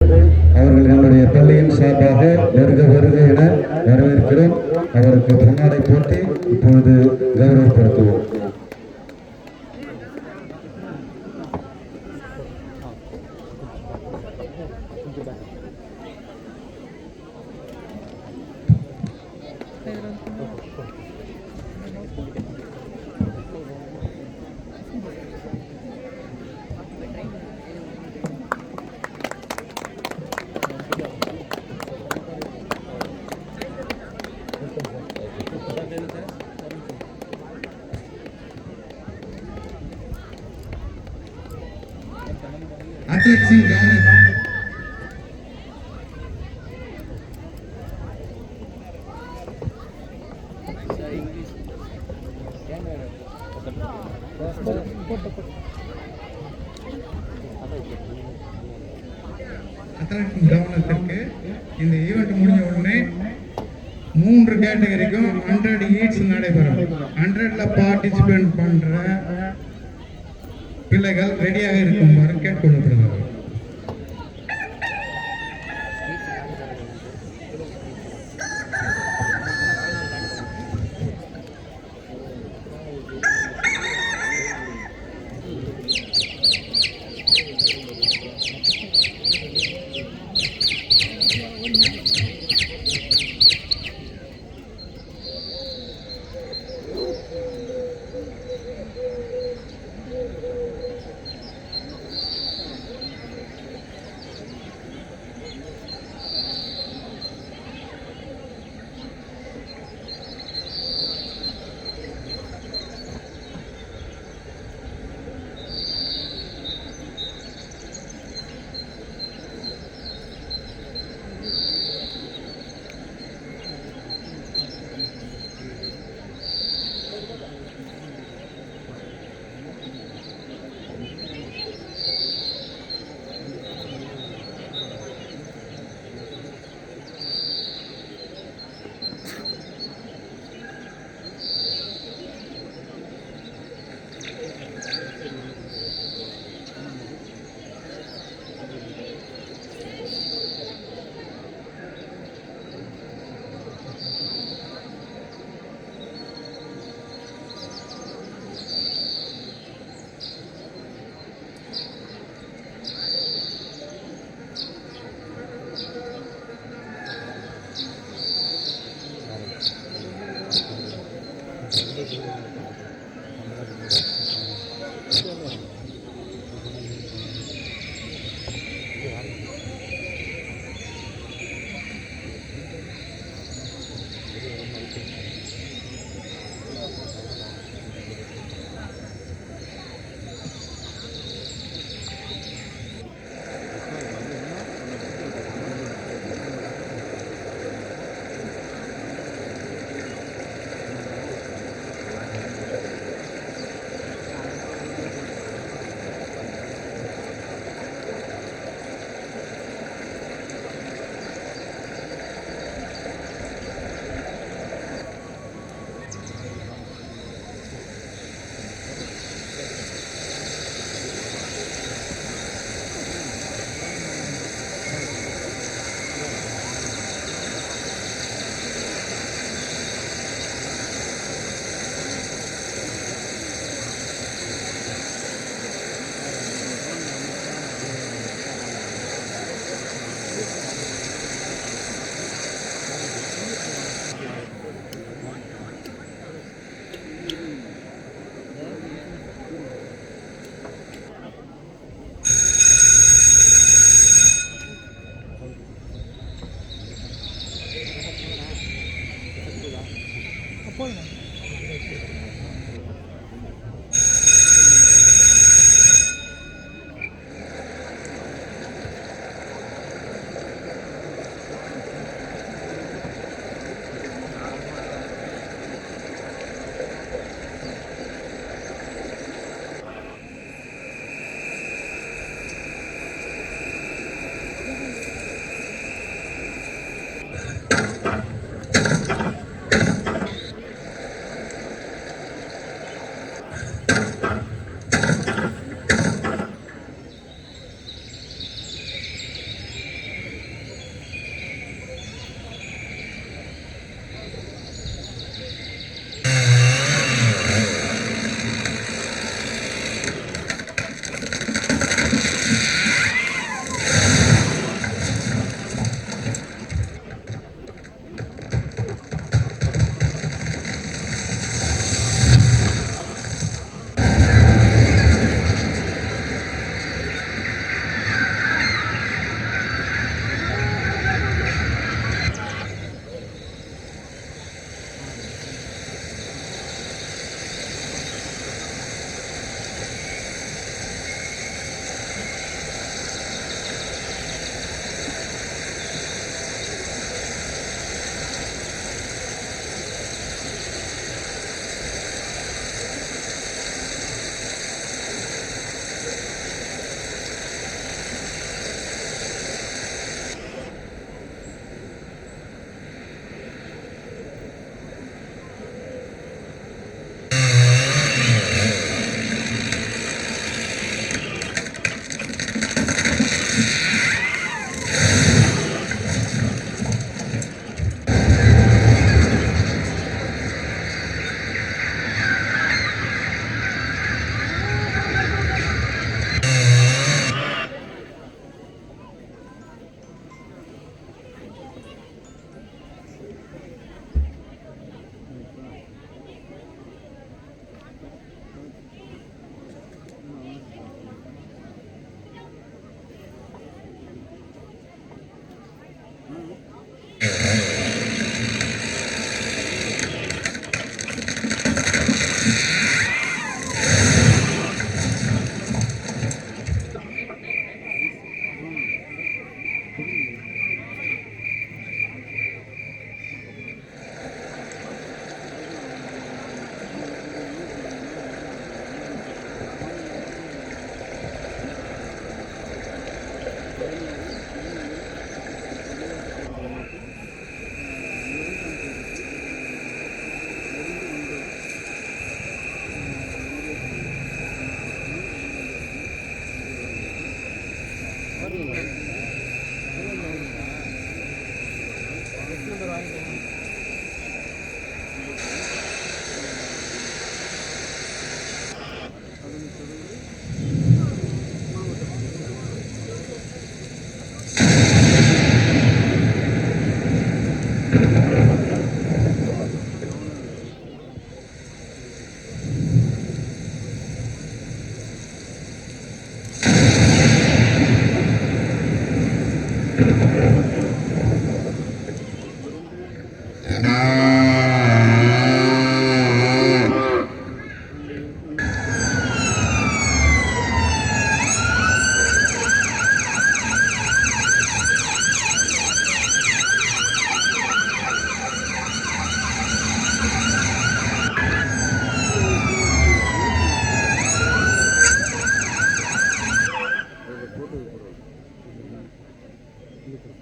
அவர்கள் நம்முடைய பள்ளியின் சார்பாக வருக வருக என வரவேற்கிறோம். அவருக்கு பொன்னாடை போட்டி இப்பொழுது கௌரவப்படுத்துவோம். Atit Singh Rani. அத்லெட்டிக் கவனத்திற்கு இந்த ஈவெண்ட் முடிஞ்ச உடனே 3 கேட்டகரிக்கும் 100 ஈட்ஸ் நடைபெறும். 100ல பார்ட்டிசிபேட் பண்ற பிள்ளைகள் ரெடியாக இருக்குமாறு கேட்டுக்கொள்ளப்படுகிறது.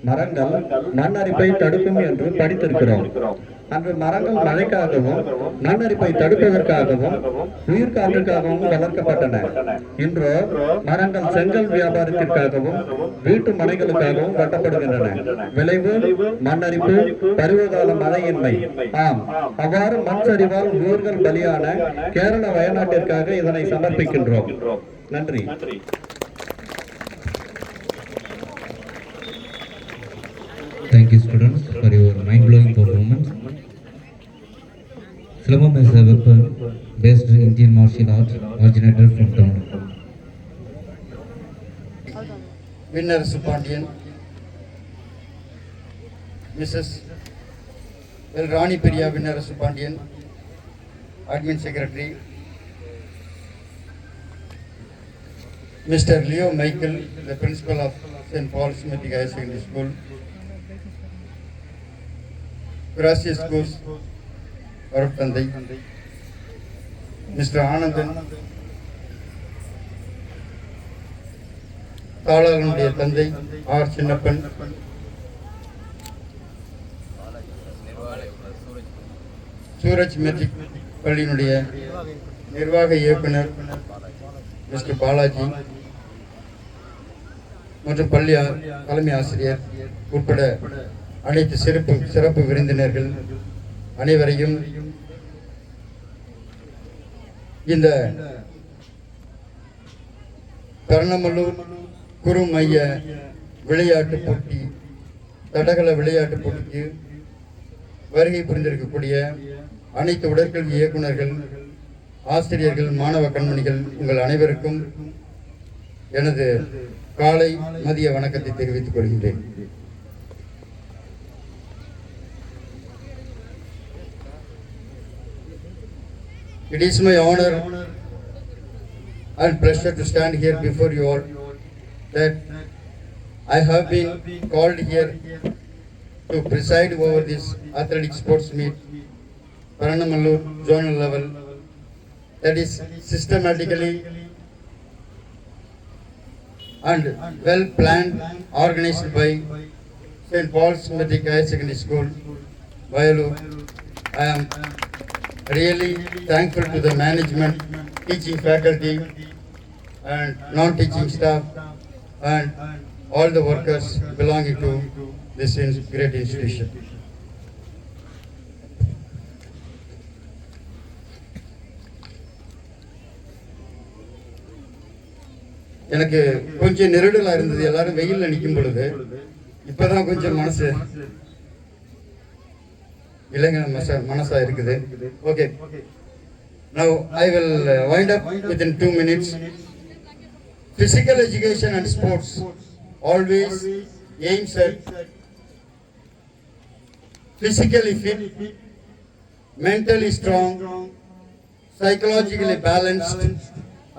மரங்கள் மண் அரிப்பை தடுக்கும் என்று படித்திருக்கிறோம். அன்று மரங்கள் மழைக்காகவும் மண் அரிப்பை தடுப்பதற்காகவும் உயிர்காற்றுக்காகவும் வளர்க்கப்பட்டன. இன்றோ மரங்கள் செங்கல் வியாபாரத்திற்காகவும் வீட்டு மனைகளுக்காகவும் வெட்டப்படுகின்றன. விளைவு மண் அரிப்பு, பருவகால மழையின்மை. ஆம், அவ்வாறு மண் சரிவால் உயிர்கள் பலியான கேரள வயநாட்டிற்காக இதனை சமர்ப்பிக்கின்றோம். நன்றி. Thank you, students, for your mind-blowing performance. Silambam is a weapon-based Indian martial arts originated from Tamil. Winner Supandian, Mrs. L. Rani Priya Winner Supandian, Admin Secretary, Mr. Leo Michael, the Principal of St. Paul's Metric Higher Secondary School, Gracias Gus, Varuptandai, Mr. Anandan, தாளர்களுடைய தந்தை R Chinnappan, Suraj matric பள்ளியினுடைய நிர்வாக இயக்குனர் mister Balaji மற்றும் பள்ளி தலைமை ஆசிரியர் உட்பட அனைத்து சிறப்பு விருந்தினர்கள் அனைவரையும் இந்த கர்ணமல்லூர் குரு மைய விளையாட்டு போட்டி, தடகள விளையாட்டு போட்டிக்கு வருகை புரிந்திருக்கக்கூடிய அனைத்து உடற்கல்வி இயக்குநர்கள், ஆசிரியர்கள், மாணவ கண்மணிகள் உங்கள் அனைவருக்கும் எனது காலை மதிய வணக்கத்தை தெரிவித்துக் கொள்கின்றேன். It is my honor and pleasure to stand here before you all, that I have been called here to preside over this athletic sports meet, Paranamallur zonal level, that is systematically and well planned, organized by St. Paul's Metric Higher Secondary School, Vayalur. I am really thankful to the management, teaching faculty and non-teaching staff and all the workers belonging to this great institution. எனக்கு கொஞ்சம் நெருடலா இருந்தது, எல்லாரும் வெயில்ல நிற்கும் பொழுது. இப்பதான் கொஞ்சம் மனசு இளைஞன மனசா இருக்குது. Okay, now I will wind up within 2 minutes. Physical education and sports always aims at physically fit, mentally strong, psychologically balanced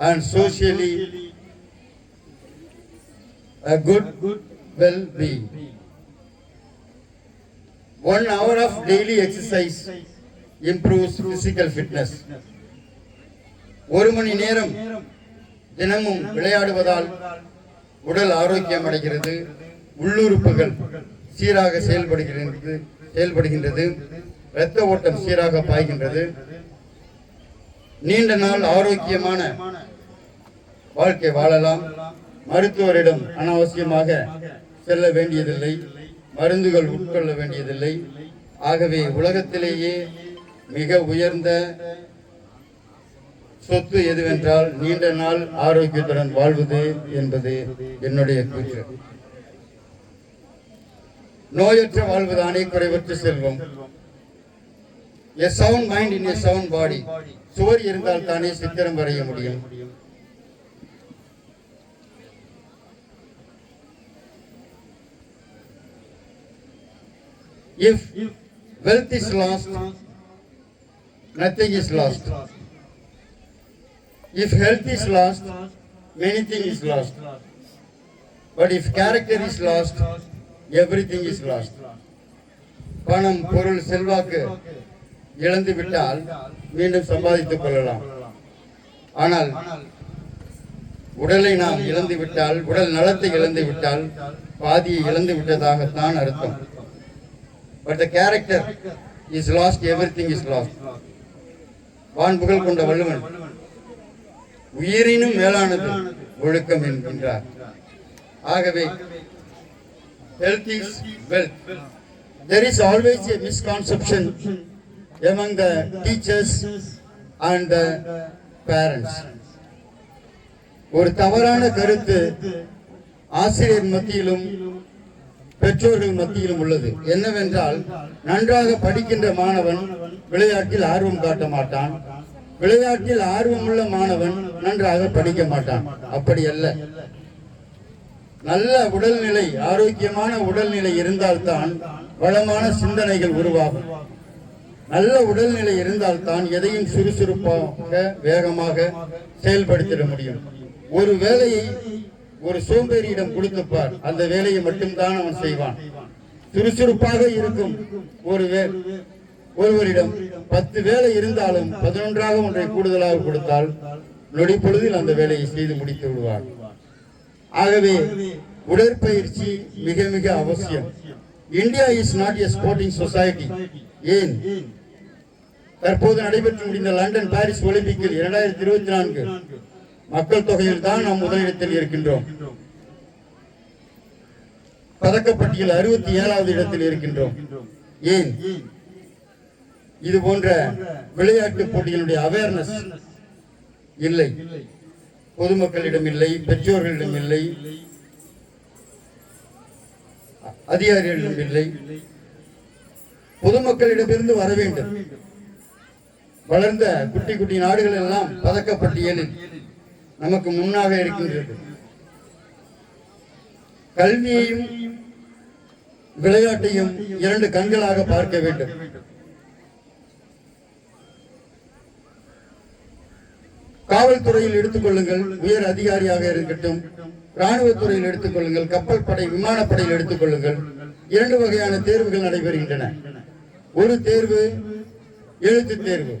and socially a good well-being. 1 hour of daily exercise improves physical fitness. 1 மணி நேரம் தினமும் விளையாடுவதால் உடல் ஆரோக்கியம் அடைகிறது, உள்ளுறுப்புகள் சீராக செயல்படுகின்றது, இரத்த ஓட்டம் சீராக பாய்கின்றது, நீண்ட நாள் ஆரோக்கியமான வாழ்க்கை வாழலாம். மருத்துவரிடம் அனாவசியமாக செல்ல வேண்டியதில்லை, மருந்துகள் உட்கொள்ள வேண்டியதில்லை. ஆகவே உலகத்திலேயே மிக உயர்ந்த சொத்து எதுவென்றால் நீண்ட நாள் ஆரோக்கியத்துடன் வாழ்வது என்பது என்னுடைய கூற்று. நோயற்ற வாழ்வுதானே குறைவற்ற செல்வம். A sound mind in a sound body. சுவர் இருந்தால் தானே சித்திரம் வரைய முடியும். If wealth is lost, nothing is lost. If health is lost, many things is lost. But if character is lost, everything is lost. பணம், பொருள், செல்வாக்கு இழந்து விட்டால் மீண்டும் சம்பாதித்துக் கொள்ளலாம். ஆனால் உடலை நாம் இழந்து விட்டால், உடல் நலத்தை இழந்து விட்டால் பாதியை இழந்து விட்டதாகத்தான் அர்த்தம். But the character is lost, everything is lost. வான் புகழ் கொண்ட வள்ளுவன் உயிரினும் மேலானது ஒழுக்கம் என்கின்றார். ஆகவே health is wealth. There is always a misconception among the teachers and the parents. ஒரு தவறான கருத்து ஆசிரியர் மத்தியிலும் பெற்றோர்கள் மத்தியிலும் உள்ளது. என்னவென்றால், நன்றாக படிக்கின்ற மாணவன் விளையாட்டில் ஆர்வம் காட்ட மாட்டான், விளையாட்டில் ஆர்வமுள்ள மாணவன் நன்றாக படிக்க மாட்டான். அப்படி அல்ல. நல்ல உடல்நிலை, ஆரோக்கியமான உடல்நிலை இருந்தால்தான் வளமான சிந்தனைகள் உருவாகும். நல்ல உடல்நிலை இருந்தால்தான் எதையும் சுறுசுறுப்பாக வேகமாக செயல்படுத்திட முடியும். ஒரு வேலையை ஒரு சோம்பேறியிடம் கொடுத்துப்பார், அந்த வேலையை மட்டும்தான் அவன் செய்வான். சுறுசுறுப்பாக இருக்கும் ஒருவரிடம் 10 வேலை இருந்தாலும் 11ஆக ஒன்றை கூடுதலாக கொடுத்தால் நொடி பொழுதில் அந்த வேலையை செய்து முடித்து விடுவார். ஆகவே உடற்பயிற்சி மிக மிக அவசியம். India is not a sporting society. ஏன்? தற்போது நடைபெற்று முடிந்த லண்டன் பாரிஸ் ஒலிம்பிக்கில் 2024 மக்கள் தொகையில் தான் நாம் முதலிடத்தில் இருக்கின்றோம். பதக்கப்பட்டியல் 67வது இடத்தில் இருக்கின்றோம். ஏன்? இது போன்ற விளையாட்டு போட்டிகளுடைய அவேர்னஸ் இல்லை, பொதுமக்களிடம் இல்லை, பெற்றோர்களிடம் இல்லை, அதிகாரிகளிடம் இல்லை. பொதுமக்களிடமிருந்து வர வேண்டும். வளர்ந்த குட்டி குட்டி நாடுகள் எல்லாம் பதக்கப்பட்டியலில் நமக்கு முன்னாக இருக்கின்றது. கல்வியையும் விளையாட்டையும் 2 கண்களாக பார்க்க வேண்டும். காவல்துறையில் எடுத்துக்கொள்ளுங்கள், உயர் அதிகாரியாக இருக்கட்டும், ராணுவத்துறையில் எடுத்துக்கொள்ளுங்கள், கப்பல் படை, விமானப்படையில் எடுத்துக்கொள்ளுங்கள், 2 வகையான தேர்வுகள் நடைபெறுகின்றன. ஒரு தேர்வு எழுத்து தேர்வு,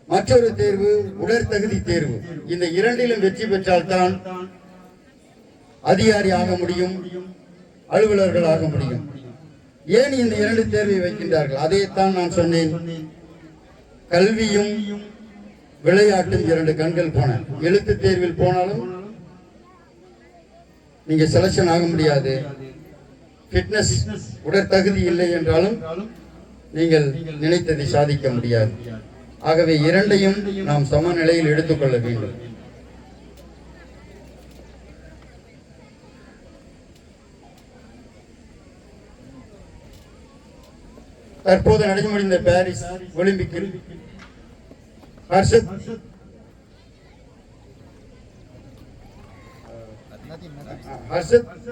மற்றொரு தேர்வு உடற்தகுதி தேர்வு. இந்த 2லும் வெற்றி பெற்றால்தான் அதிகாரி ஆக முடியும், அலுவலர்கள் ஆக முடியும். ஏன் இந்த 2 தேர்வை வைக்கின்றார்கள்? அதைத்தான் நான் சொன்னேன். கல்வியும் விளையாட்டும் 2 கண்கள் போன. எழுத்து தேர்வில் போனாலும் நீங்க செலக்ஷன் ஆக முடியாது. ஃபிட்னஸ் உடற்தகுதி இல்லை என்றாலும் நீங்கள் நினைத்ததை சாதிக்க முடியாது. ஆகவே 2ஐயும் நாம் சமநிலையில் எடுத்துக்கொள்ள வேண்டும். தற்போது நடந்து முடிந்த பாரிஸ் ஒலிம்பிக்கில் ஹர்ஷத்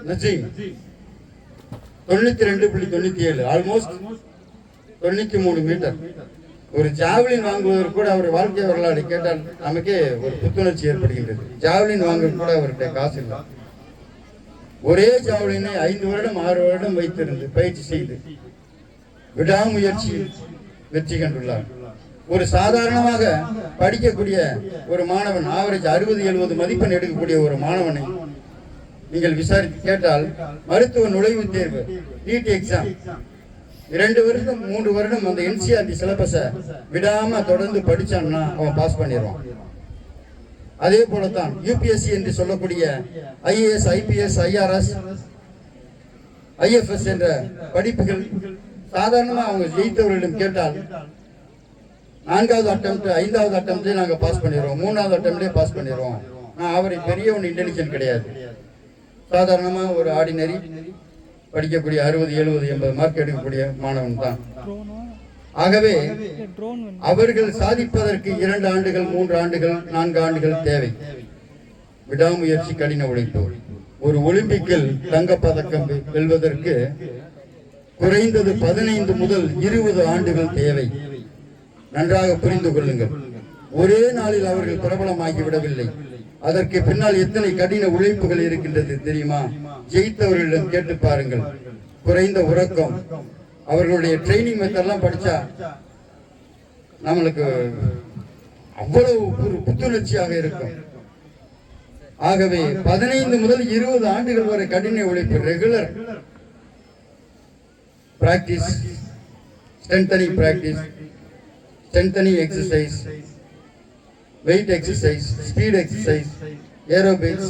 நஜீம் 92.97, ஆல்மோஸ்ட் 93 மீட்டர். ஒரு ஜாவலின் வாங்குவதற்கு கூட அவர் வாழ்க்கை வரலாறு கேட்டால் நமக்கே ஒரு புத்துணர்ச்சி ஏற்படுகின்றது. ஜாவலின் வாங்க கூட அவர்கிட்ட காசு இல்லை. ஒரே ஜாவலினை 5 வருடம் 6 வருடம் வைத்திருந்து பயிற்சி செய்து விடாமுயற்சியில் வெற்றி கண்டுள்ளார். ஒரு சாதாரணமாக படிக்கக்கூடிய ஒரு மாணவன், ஆவரேஜ் 60-70 மதிப்பெண் எடுக்கக்கூடிய ஒரு மாணவனை நீங்கள் விசாரித்து கேட்டால், மருத்துவ நுழைவுத் தேர்வு நீட் எக்ஸாம் 2 வருடம் 3 வருடம் அந்த NCERT சிலபஸை விடாம தொடர்ந்து படிச்சான்னா அவன் பாஸ் பண்ணிடுவான். அதே போலத்தான் UPSC என்று சொல்லக்கூடிய IAS, IPS, IRS, IFS என்ற படிப்புகள் சாதாரணமா அவங்க ஜெயித்தவர்களிடம் கேட்டால் 4வது அட்டெம்ப்ட் 5வது அட்டெம்ப்ட்லேயே நாங்கள் பாஸ் பண்ணிடுவோம், 3வது அட்டெம்ப்ட்லேயே பாஸ் பண்ணிடுவோம். நான் அவரை பெரிய ஒன்று இன்டெலிஜென்ட் கிடையாது, சாதாரணமாக ஒரு ஆர்டினரி படிக்கக்கூடிய 60, 70, 80 மார்க் எடுக்கக்கூடிய மாணவன் தான். ஆகவே அவர்கள் சாதிப்பதற்கு 2 ஆண்டுகள், 3 ஆண்டுகள், 4 ஆண்டுகள் தேவை. விடாமுயற்சி, கடின உழைப்பு. ஒரு ஒலிம்பிக்கில் தங்கப்பதக்கம் வெல்வதற்கு குறைந்தது 15 முதல் 20 ஆண்டுகள் தேவை. நன்றாக புரிந்து கொள்ளுங்கள். ஒரே நாளில் அவர்கள் பிரபலமாகி விடவில்லை. அதற்கு பின்னால் எத்தனை கடின உழைப்புகள் இருக்கின்றது தெரியுமா? ஜெயித்தவர்களிடம் கேட்டு பாருங்கள். குறைந்த உறக்கம், அவர்களுடைய ட்ரைனிங் மெத்தட்லாம் படிச்சா நம்மளுக்கு அவ்வளவு ஒரு புத்துணர்ச்சியாக இருக்கும். ஆகவே 15 முதல் 20 ஆண்டுகள் வரை கடின உழைப்பு, regular practice, strengthening practice, strengthening exercise, weight exercise, speed exercise, aerobics,